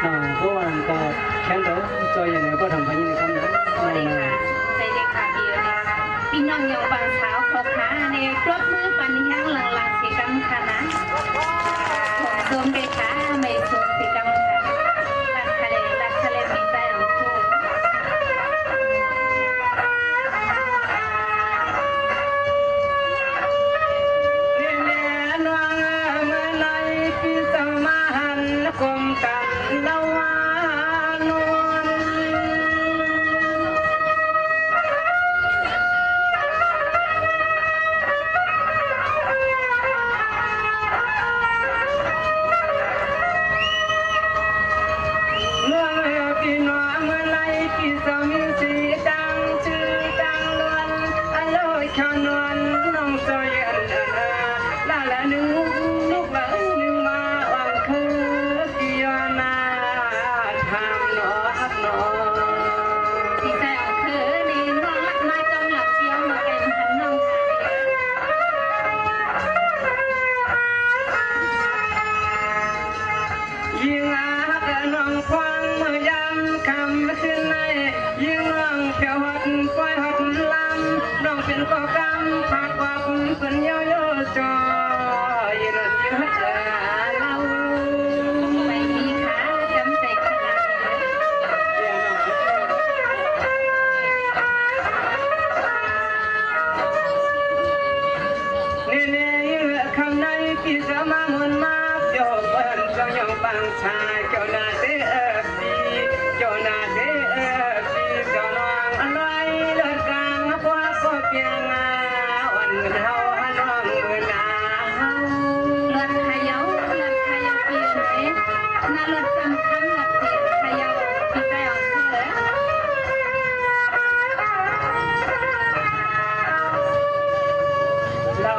ก็วันก็แค่ตัวจอยอย่างนี้ก็ทำไปยังไงครับเนี่ยใจเด็กค่ะพี่เลยพี่น้องยังบางเช้าพอค้าในรถมือปันยังหลังๆสีกำค่ะนะผมโดนไปค้าไม่สวมสีกำค่ะรักทะเลมีใจของคู่กงกันละวานวลเมื่อพี่น้องเมื่อไรพี่สามีสีดังชื่อดังล้วนอร่อยขนวนน้องจอยลาละนึงลูกหลานนึงมาวังคือกี่ยานาทำนอดีใจของเธอนี่น้องรักมาจอมหลับเชียวมาแกงหันน้องยิ่งรักน้องควันเมื่อยามคำคืนในยิ่งน้องเพียวหัดปล่อยหัดลำน้องเป็นก่อกำผักวับเป็นเยอะเยอะจอยยืนยืดเล่าไม่มีขาจำใจขนาดนี่นี่ยืดคำในพี่จะมาหมุนมาโยกเบิ้ลจะยองบางชายเจ้าหน้าเด้อพี่เจ้าหน้าเด้อพี่เจ้าน้องอร่อยเลิศกลางกว่าก็เพียงวันเฮาน้องมือหนาว เลือดขยาวเปียเลยน่าเลือดจำคำหลับเปียขยาวดีใจของเธอเรา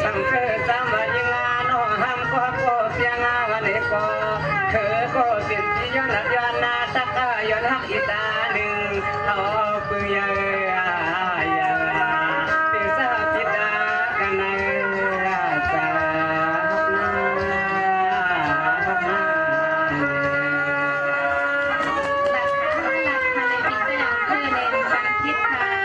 ช่างเธอจำว่ายังน้องห้ามก็เพียงวันนี้ก็ก็เป็นที่ย้อนย้อนนาตะกย้อนหักอีตาหนึ่งเขาปืนยังเป็นสาธิตากันในสาราคาเลยดีใจของเธอในบางทิศทาง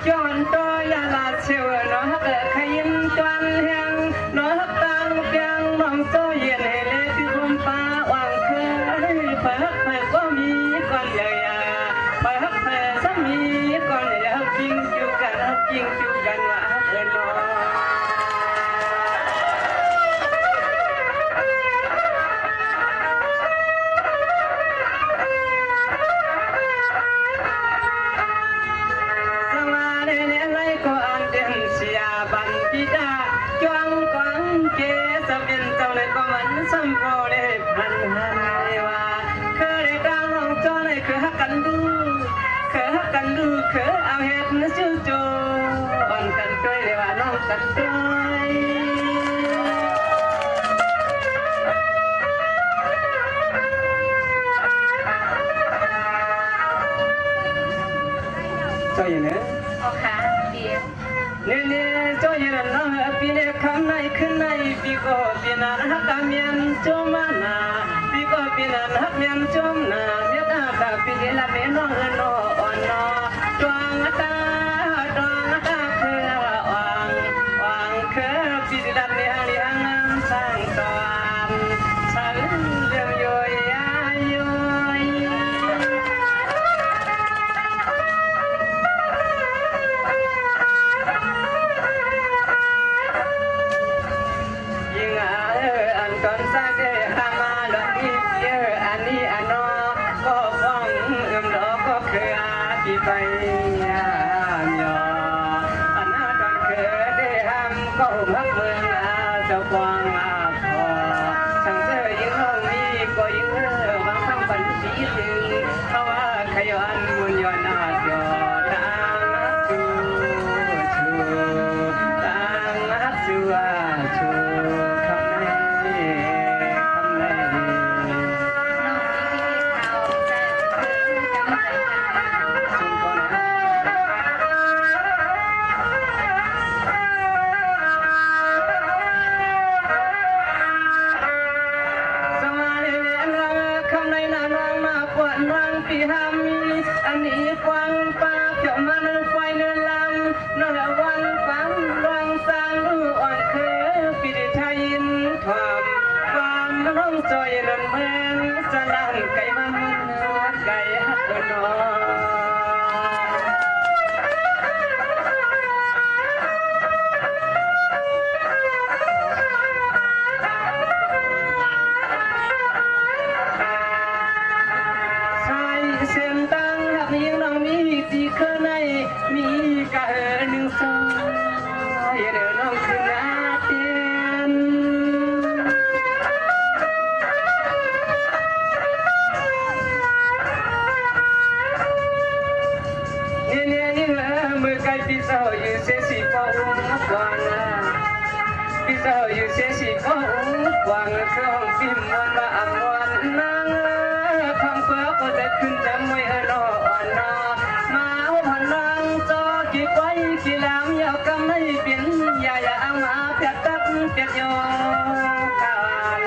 ย้อนตัวยาลาเชียวน้องเกิดขยินจวนแหงน้องตังเปียงมองโซเย็นให้เล็กคุมป้าวางเคยเปิดก็มีก่อนใหญ่เปิดสามีก่อนใหญ่จริงจูกันจริงจูกันว่าน้องสัมโพเดพันหายว่าเคยได้ดังห้องจอเลยเคยฮักกันดูเคยฮักกันดูเคยเอาเห็ดนะจู่โจอ่อนกันด้วยเลยว่าน้องกันด้วยจอยอย่างนี้โอเคเดียวเนี่ยจอยอย่างน้องปีเนี่ยคำไหนขึ้นไหนปีก็ปีนั้นฮักกันเมียนจมนาปีก็ปีนั้นฮักเมียนจมนาเมียตาตาปีเดียละเมียน้องน้องอ่อนน้องดวงตาคือวางคือปีเดียละเมียเลี้ยงสร้างตอนฉันเลี้ยงย้อยย้อยอันก่อนซาเดฮามาลออีเยออันนี้อันนอก็ฟังดอกก็คืออาที่ไปยามยออันนั้นตอนเคยได้ห้ามก็มักเมืองเจ้ากวางมาพอช่างเธอยิ่งห้องนี้ก็ยิ่งบางครั้งปันสีถึงเพราะว่าขยันบุญยอนาจอตามชูตามชูชู สีเคยในมีกะหนึ่งซอยเดินน้องขึ้นหน้าเตียนนี่มือไกลพี่สาวอยู่เสียสีป้องกวางพี่สาวอยู่เสียสีป้องกวางเครื่องฟิล์มมวนว่าอ่ำมวนนางทำเพื่อก็จะขึ้นจะไม่รออ่อนนอมาพันนางจอกี่ไว้กี่ลามยาวก็ไม่เปลี่ยนอย่ามาเพียดตับเพียดโยกัน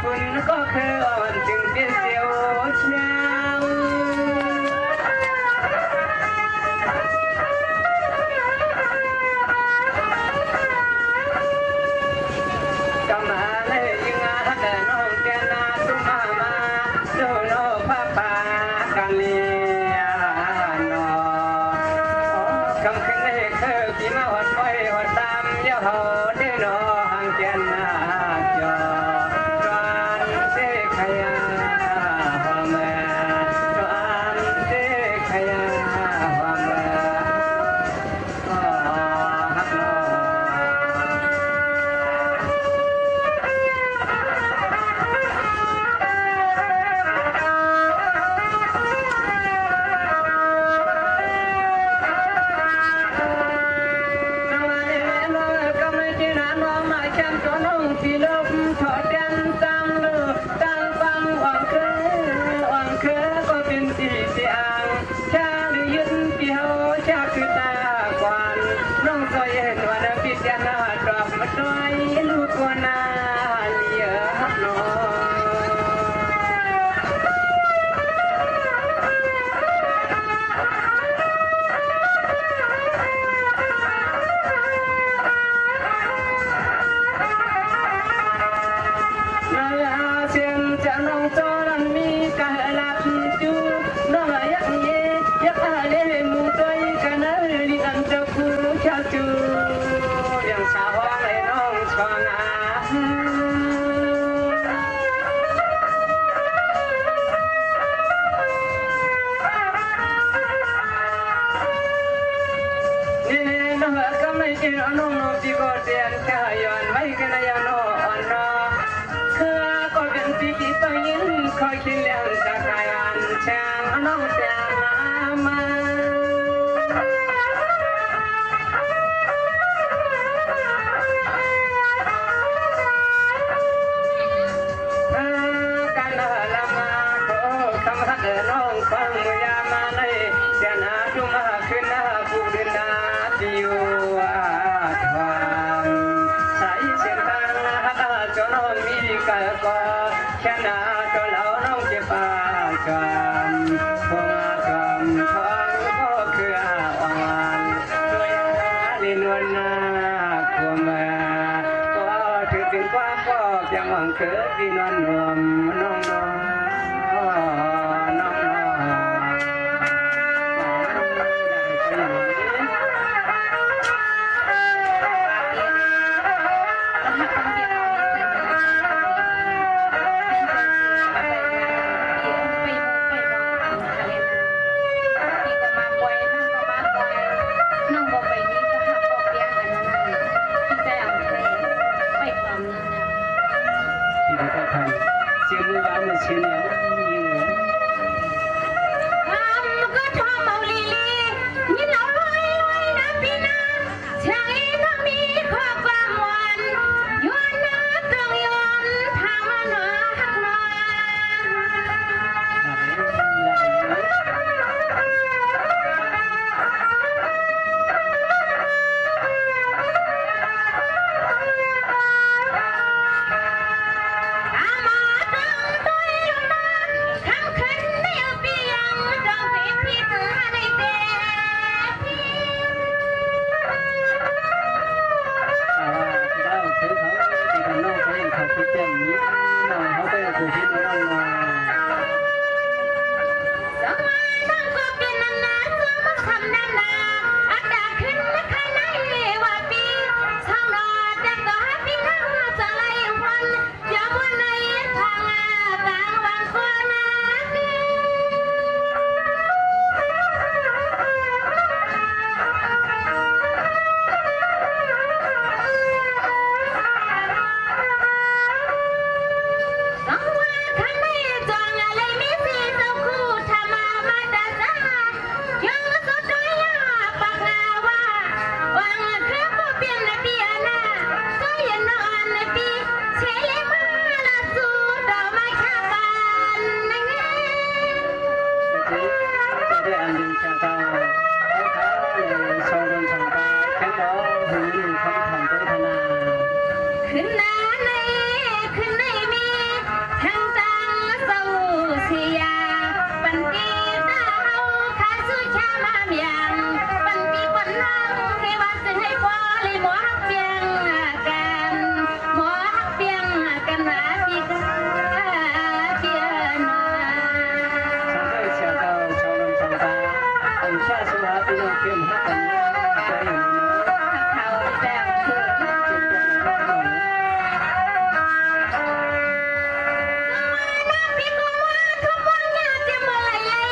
คุณก็คืออ่อนจึงเป็นเสียวเชียวคือพี่นวลนวมน้องน้องน้องเสียงมือยาวมือ ชาสุราพี่น้องเข้มฮักกันใจอย่างนี้นะ เขาแบบคือ พี่ก็ว่าทุกวันอยากจะมาเลย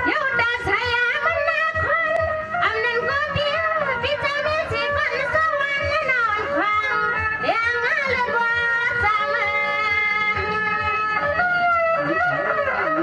เดี๋ยวตาสายมันน่าคนอำนั้นก็เพียพี่จะมีสิคนสวรรค์นอนควังเรียงมาเลยว่าสามัญ นี่ขายนี่ขายส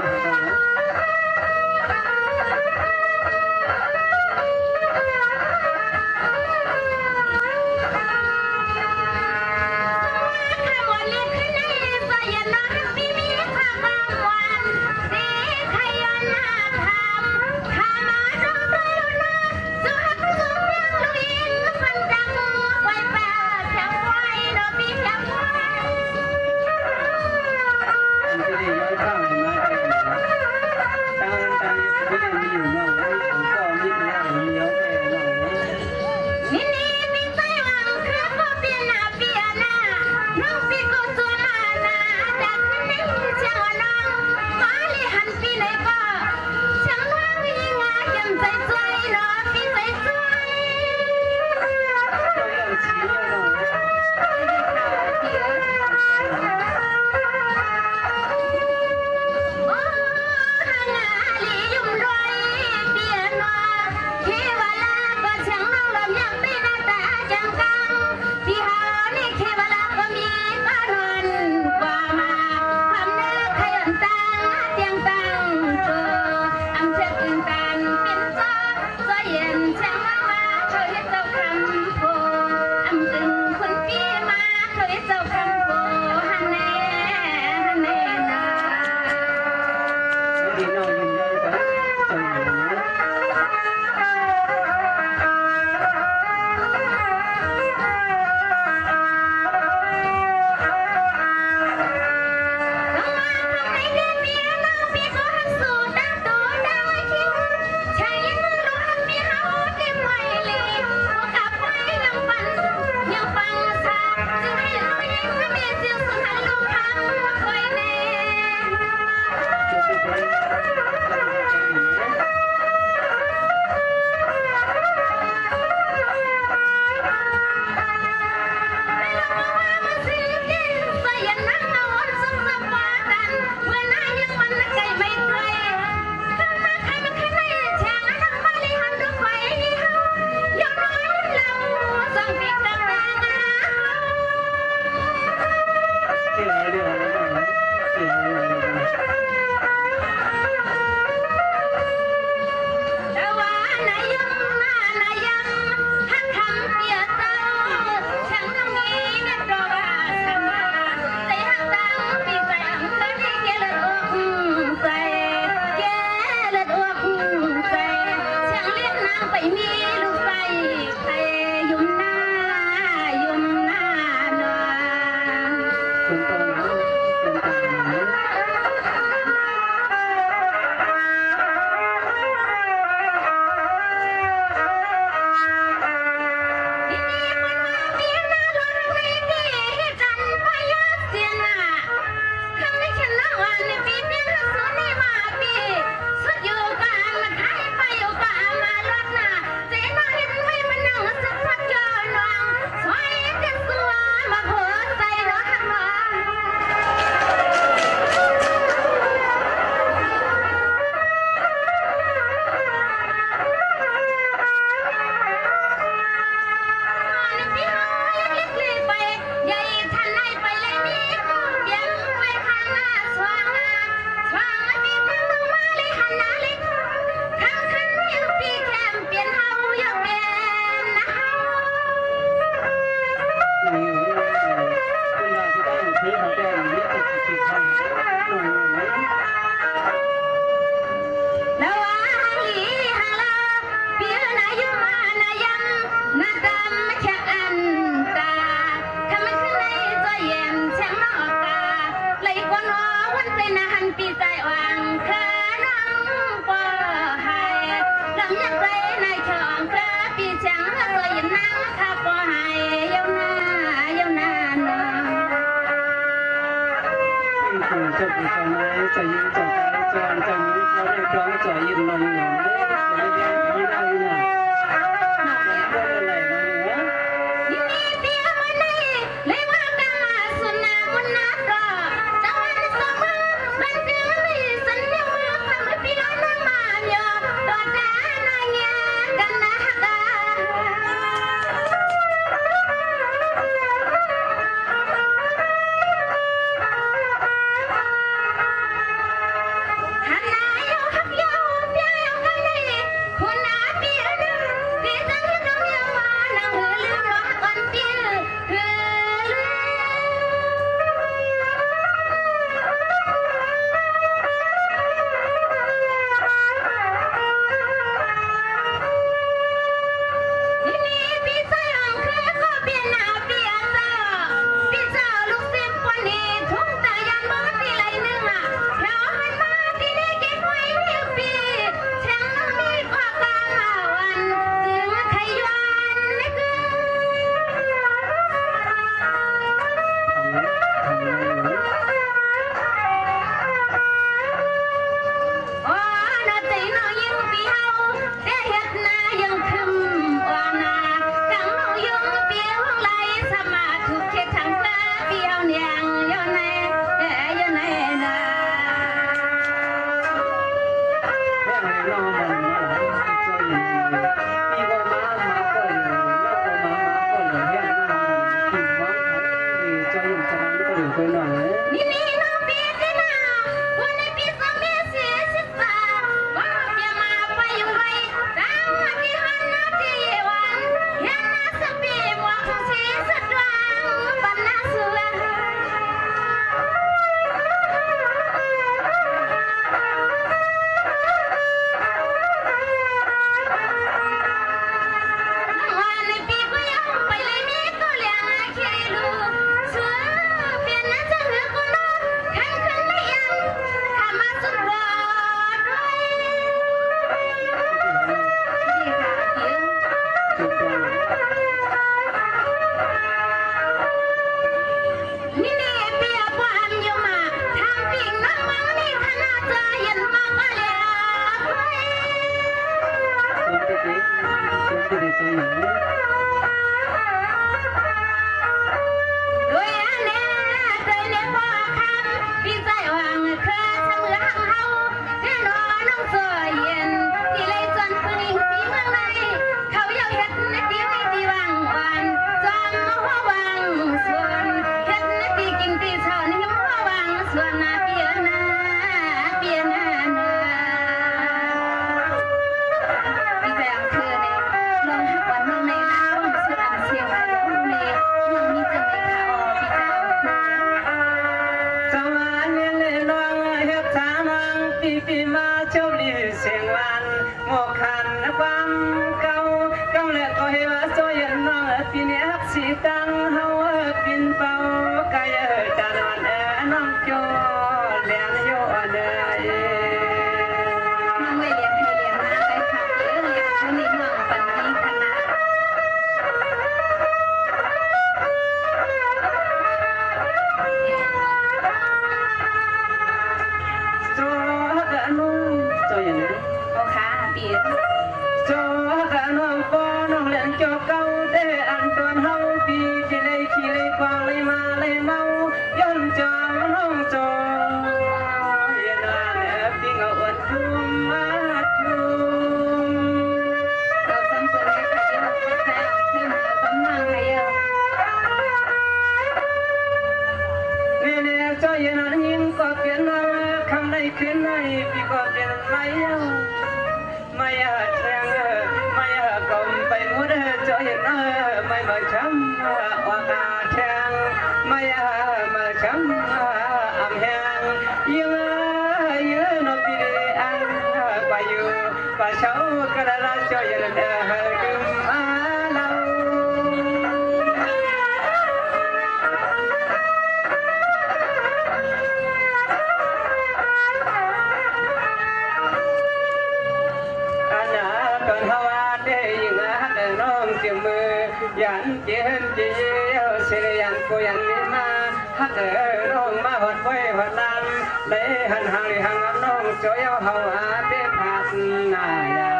ที่ดีใจหนู ด้วยอันนี้เคยเลี้ยงพ่อคำพี่ใจหวังเคยเสมอหังเฮาแน่นอนน้องสวยเย็นที่เลยจนปืนที่เมืองในเขาอยากเห็นนาทีไม่ที่วางวันจอมหัววางส่วนเห็นนาทีกินที่เช้านี่หัววางส่วนนาเปียนาเปียนาเนื้อพี่ใจอังคือในลองหักวันเมืองในน้ำสุดอันเชียงรายเดี๋ยวนี้น้องมีจังเลยค่ะอ๋อพี่ใจอังคือ สวรรค์เลยน้องเฮ็ดสามังปีมาเจ้าลีเสียงวันโมคันความเก่ากำเนิดก็ให้ว่าโซยันน้องปีนี้ฮักสีตังเฮาปินเป่ากายจานวันน้องโจเลียนโยเดย น้องไม่เลี้ยงให้เลี้ยงมาไปค่ะเลี้ยงคนนี้น้องปันนี้ขนาด โจกะนุ่งโจยัน โอ้ค่ะเปีย โจกะน้องปอน้องเล่นโจเก่าเด้อันตอนเฮาปีที่เลยขี่เลยกวางเลยมาเลยเมาย้อนจอน้องโจยันว่าเนปีงอวดทุ่มมาทุ่ม เราจำตัวเลขค่ะเยอะแค่ขึ้นเราจำนางค่ะเยอะ เนี่ยโจยันยิงก็เปลี่ยนคำในคืนในปีก็เปลี่ยนไม่เอาไม่อาจแทงไม่อาจกลมไปหมดโจยันไม่มาช้ำว่ากาแทงไม่อาจมาช้ำอำแหงยืนปีอันไปอยู่ป่าเช้ากระลาโจยันดื่มมาเล่า อันน่ะตอนเฮาว่าได้ยิงฮักน้องเสียงมือยันเจียนเจียวเสียยันกูยันนี่มาฮักน้องมาหดไว้หดลำเลยหันหางหังน้องจอยเฮาหาเปียพัดนายา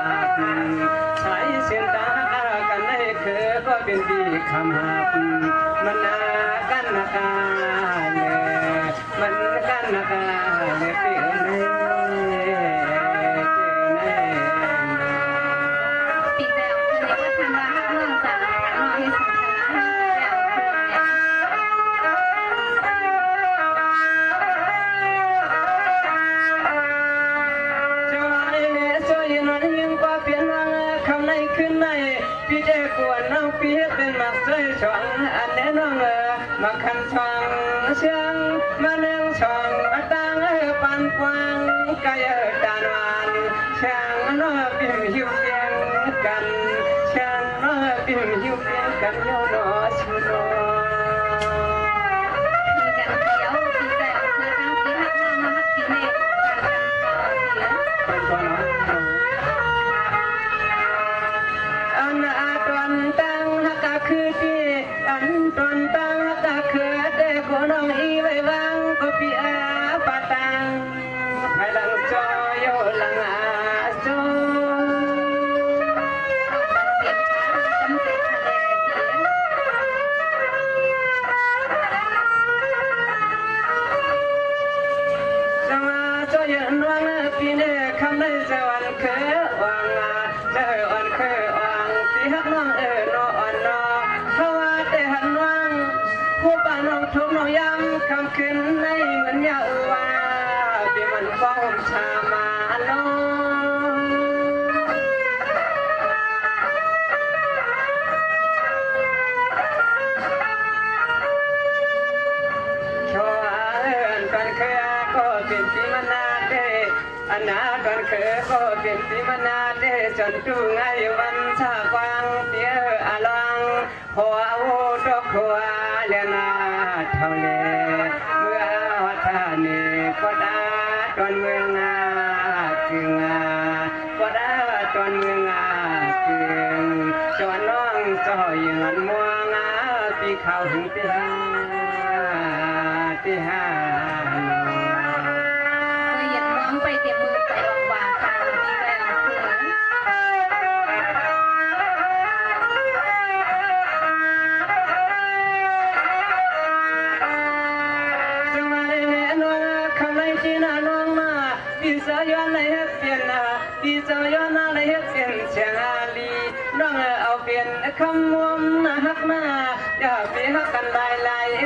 ใช้เสียงตากันให้คือก็เป็นดีคำหักมันนากันนาคาเลยมันกันนาคาเลยเปียเน ปีแดงคือในวัฒนธรรมเมืองจากน้องให้สังขารแดงคือ จอยเนี่ยจอยนอนยิงกว่าเปลี่ยนวังคำในขึ้นในพี่เจ้ากวนน้องพี่เป็นมักใจช่องอันแน่น้องมาคันช่องเชียงมาเนื่องช่องมาตั้งปันกวางกายจานวันช่างน้อปิ่มหิวเพียงกันช่างน้อปิ่มหิวเพียงกันโยนอชูนอ มีกันเดียวปีแดงคือทั้งปีฮักน้องมาฮักปีเนกการกันต่อเสีย เป็นตัวน้องอันตอนตั้งฮักคือที่อันตอนตั้งฮักคือแต่คนน้องอีไว้วางก็พี่อาปาตังภายหลังจอยโยหลังอาจอ เปลี่ยนขาจำเป็นทะเลเปีย จังจอยนวงพี่เนคำในสวรรค์คือวังเจอวันคือวังพี่ฮักน้องนอนนอเพราะว่าแต่หันวังผู้ป่าน้องทุกน้องย้ำคำขึ้นในเหมือนยาว่าพี่มันฟ้องชามาโนชัวร์กันคือก็เป็นพี่มันนาเดอันนากันคือก็เป็นพี่มันนาเดจนดูไงวันชากวางเปียอลังหัววูดอกหัวเลนาเท่าเลเมื่อวัฒนีก็ได้ตอนเมืองคืองก็ได้ตอนเมืองคืองจวนน้องจอยเงินมัวปีเขาถึงตีห้า เคยเห็นน้องไปเต็มมือไปออกว่าตาปีแดงคือ น้องเอาเปลี่ยนคำวมฮักหน้าอย่าเปียกกันลาย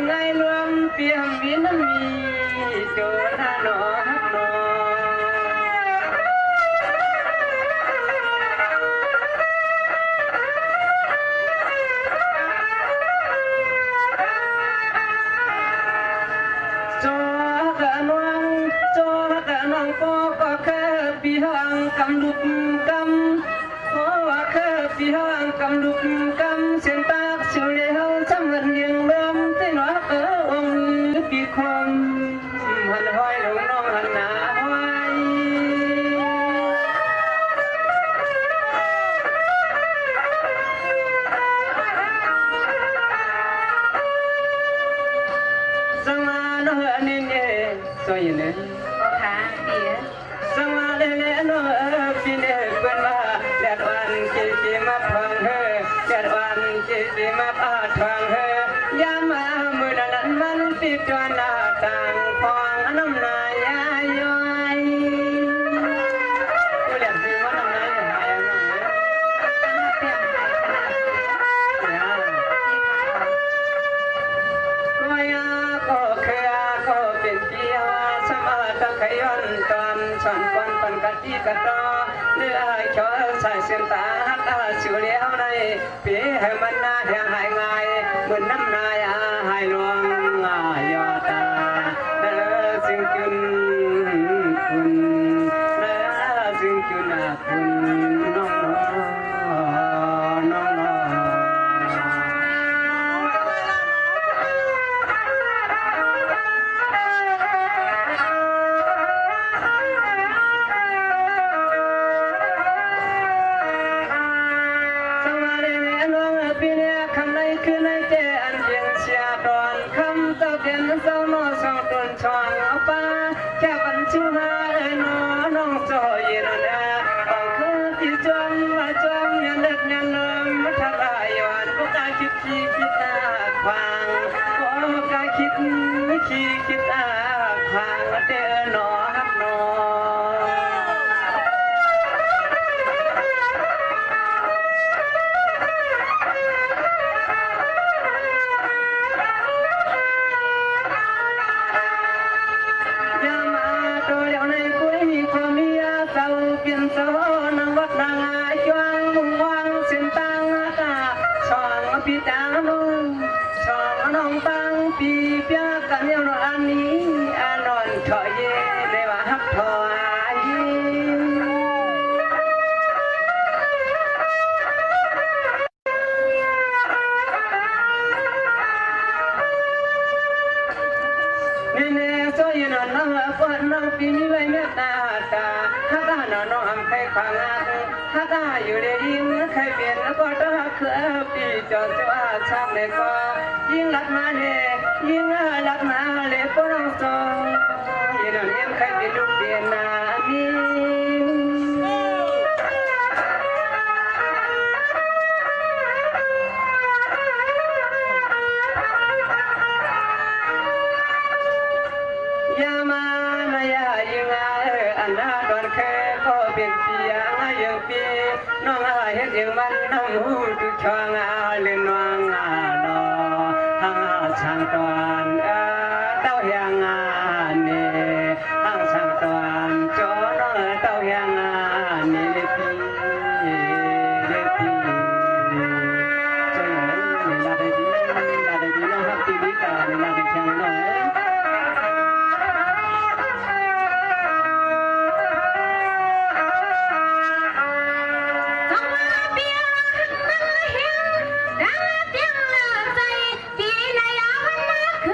ไงรวมเปียมวินมีโจนาหนอฮักหนอโจกะนวงโจกะนวงก็แค่ปีหังกำลุกกำเพราะว่าแค่ปีหังกำลุกกำเส้นตากเสียวเลี้ยวจำวันยังลมที่หนอองปีคมหันห้อยลงน้องหันหน้าห้อยสังมาโนนี่เนี่ยสวยเนี่ย ก็ขาเดียว สังมาเล่โนปีเนี่ยเป็นว่าแดดวันจีมาพังเฮแดดวันจีมาพาทางเฮยามมามือนั้นมันปิดจวนหน้าต่างฟองน้ำนายย้อยกูเรียกพี่ว่าน้ำนายหายน้องเนี่ย ตั้งเตียงไทยขนาดนี้ ก็ยาก็เครือก็เป็นเปียสมาตะขย้อนตอนสอนควันปันกะทิกะตอเนื้อเขียวใส่เส้นตาฮักสิวเลี้ยวในปีให้มันน่าแห้งหายง่ายเหมือนน้ำนายหายลวงยอตาเด้อสิ่งจุนคุณเด้อสิ่งจุนคุณน้องน้องน้องสวัสดีน้องปีนี้คำไหนคือไหนเจอันยังเสียดอนคำตะเพียนเศร้าโนสองต้นช่องเอาป้าแค่บรรจุหาเลยน้องจอยนั่นแหละต้องคือที่จมยันเล็กยันนมทัดายย้อนก็กล้าคิดควางก็กล้าคิดควางเด้อหนอฮักหนอ ยามาโตเลี้ยวในกุ้ยความมีอาเศร้าเปลี่ยนโซนังวัดนางอาจวงมุ่งวางเส้นตังอากาช่องปีตางนงช่องน้องตังปีเปียกันเลี้ยวอันนี้อานอนถอยเย่ในว่าฮักถอยนี่แน่โซยนอนน้องปวดน้องปีนี้ไว้เมตตาตาฮักน้องอำใครขวางฮักอยู่ในยิ่งใครเปลี่ยนแล้วก็ต้องฮักคือปีจอดจะว่าช่างเลยก็ยิ่งรักมาเลยยิ่งรักมาเลยก็ต้องจองยิ่งนอนเอ็มใครเป็นลูกเปลี่ยนนามียามานายายังอันนาดอนแค่ก็เป็นปียังปีน้องเฮ็ดยังมันน้องหูตุช่องเล่นน้องดอหางช่างตอนเต้ายังนี่หางช่างตอนจอน้องเต้ายังนี่เลปีจนนี่ลาได้ดีน้องฮับปีดีกานี่ลาได้ช่างน้องคื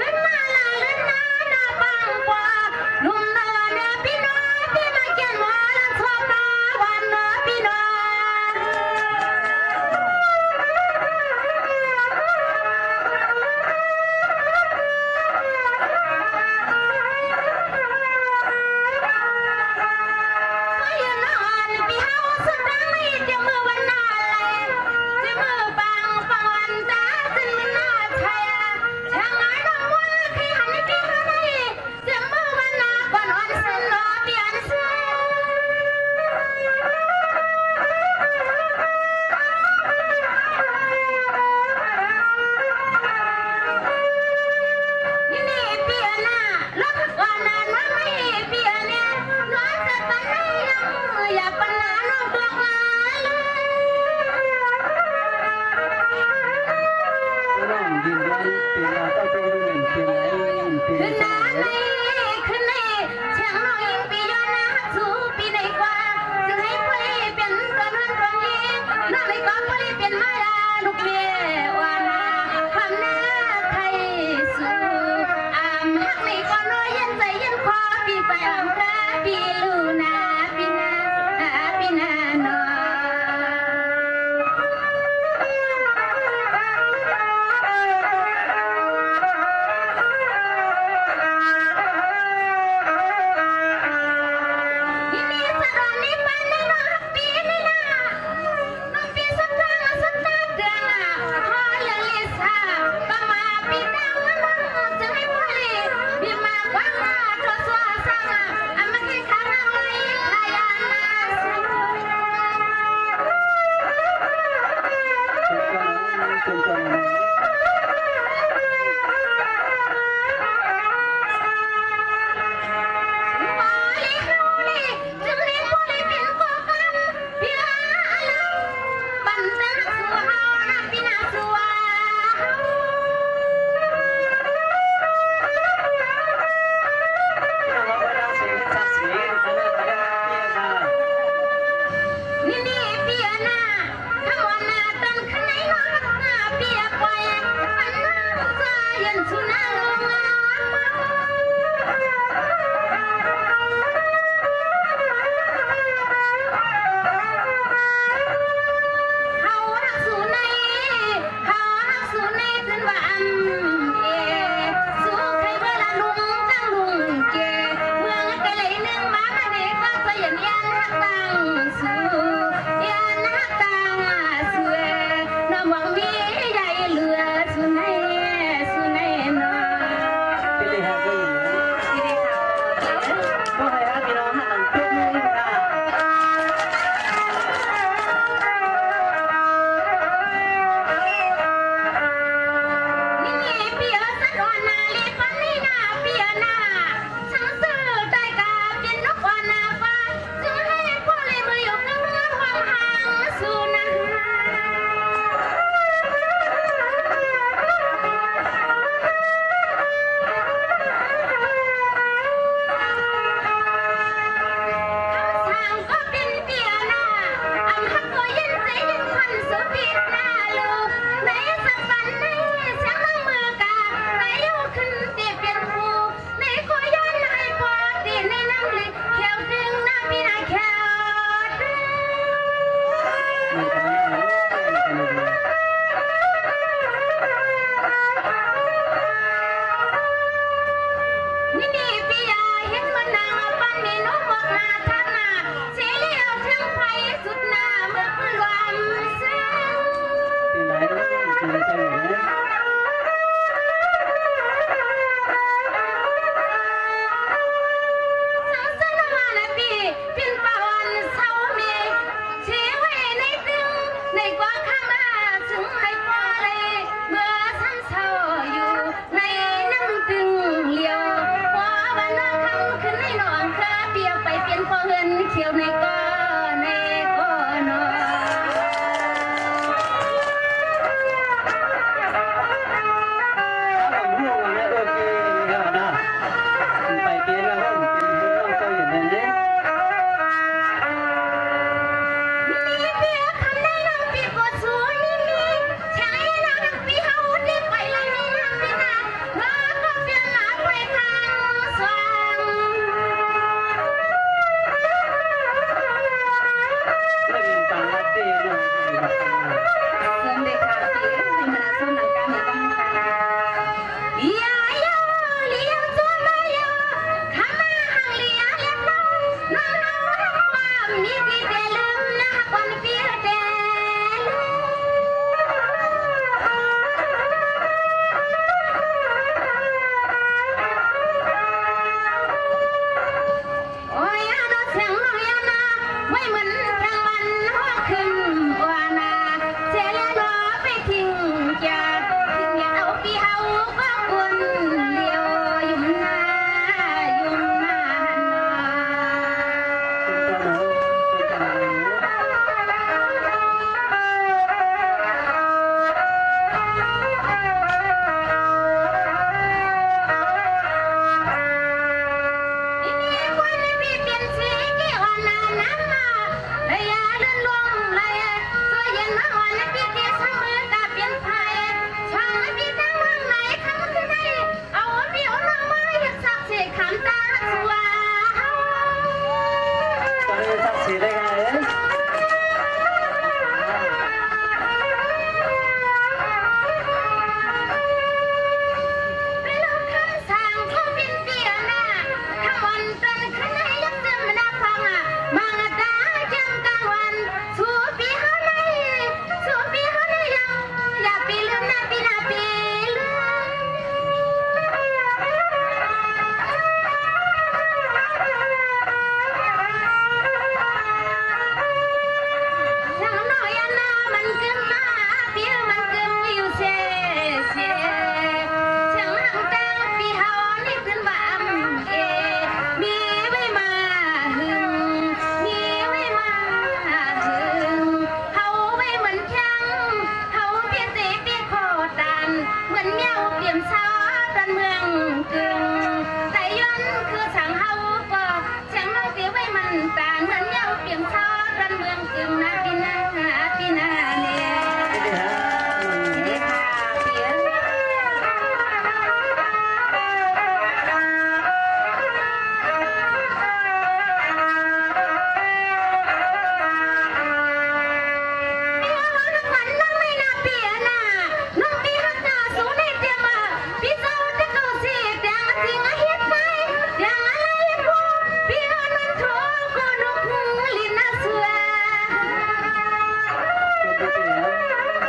คนจน เ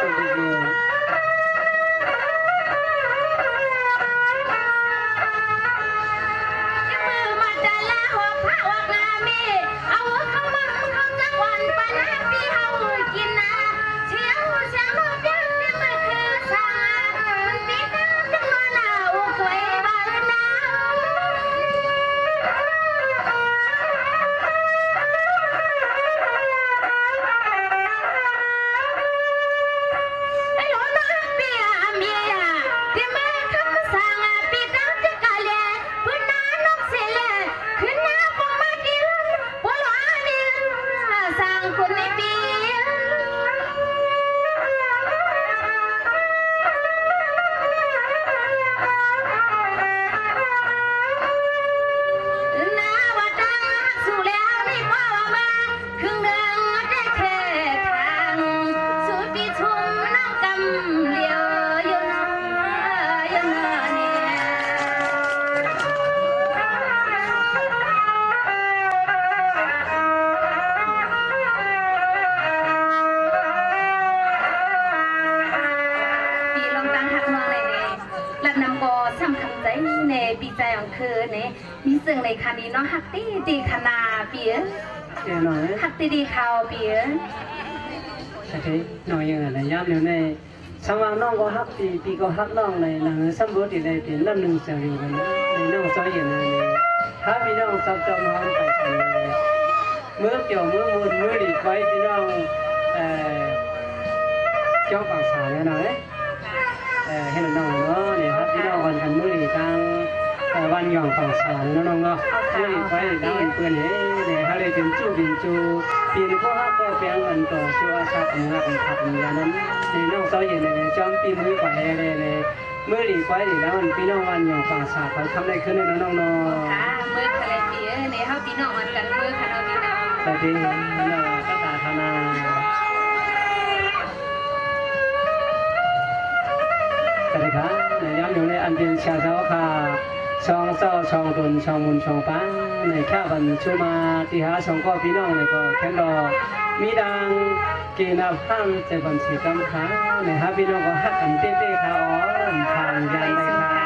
สุดดี มือมาจะลาหัวพระวักนามีเอาเข้ามาเขาจักวันปานาพี่เอากินนะเชียวเชียวเดียวที่มันคือสามันตีน้ำจังมาหนาวกวยบาลนาไอ้หนูน้องเปียเมียที่มาคำสั่งปีตั้งที่กาเลพื้นน้านกเสลขึ้นหน้าปงมาดิลปวดหัวดิลสั่งคนในปีน้าวัดดังสู่แล้วนี่พ่อมาครึ่งเดือนได้แค่ทางสู่ปีชุมน้องกำเลียวยนยนเนี่ย ปีลองตั้งหักนองเลยเนี่ยหลับนำกอซ้ำคำใจในปีใจของเธอเนี่ยมีซึ่งในคันนี้เนาะหักตีตีขนาเปีย เดี๋ยวหน่อย หักตีดีข่าวเปีย ใช่หน่อยยังไงนะย้ำเดี๋ยวในสมางน้องก็ฮักปีก็ฮักน้องในหนังสัมบูรณ์ในเป็นลำหนึ่งเสียงอยู่กันในน้องซอยอย่างนั้นเลยถ้าพี่น้องจับจอมห้องไปกันเลยเมื่อเกี่ยวเมื่อมูลเมื่อหลีกไว้พี่น้องเจ้าปากสาเนี่ยหน่อยให้น้องเนาะเนี่ยครับพี่น้องวันกันเมื่อหลีกตั้งวันหย่องปากสาเนาะน้องเนาะเมื่อหลีกไว้ตั้งเปื่อนเนี่ยเขาเลยเป็นจูบินจูปีนก็ฮักก็เพียงอันต่อชัวชักมืออันขับมือนั้นในน้องซอยอย่างนี้จอมปีมือไปเลยเมื่อหลีกไว้แล้วมันพี่น้องวันหย่องปากสาเขาทำได้ขึ้นเลยน้องเนาะ ค่ะมือทะเลเปียเนี่ยเขาพี่น้องมันกันมือค่ะเราพี่น้อง สวัสดีน้องก็ตาธนาสวัสดีครับในย้อนอยู่ในอันเป็นชาเจ้าค่ะช่องเจ้าช่องตุนช่องมุนช่องป้าในแค่บันชูมาที่หาช่องก็พี่น้องในก็แค่รอมีดังเกณฑ์พังใจบันสีกำขาในฮะพี่น้องก็ฮักกันเต้ๆค่ะอ๋อทางยันเลยค่ะ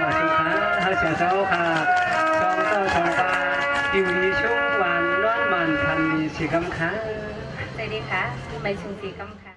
มาสุขาฮะเจ้าค่ะช่องเจ้าช่องป้าอยู่ดีชุ่มหวานร้อนมันทันดีสีกำขา สวัสดีค่ะไม่ชุมสีกำค่ะ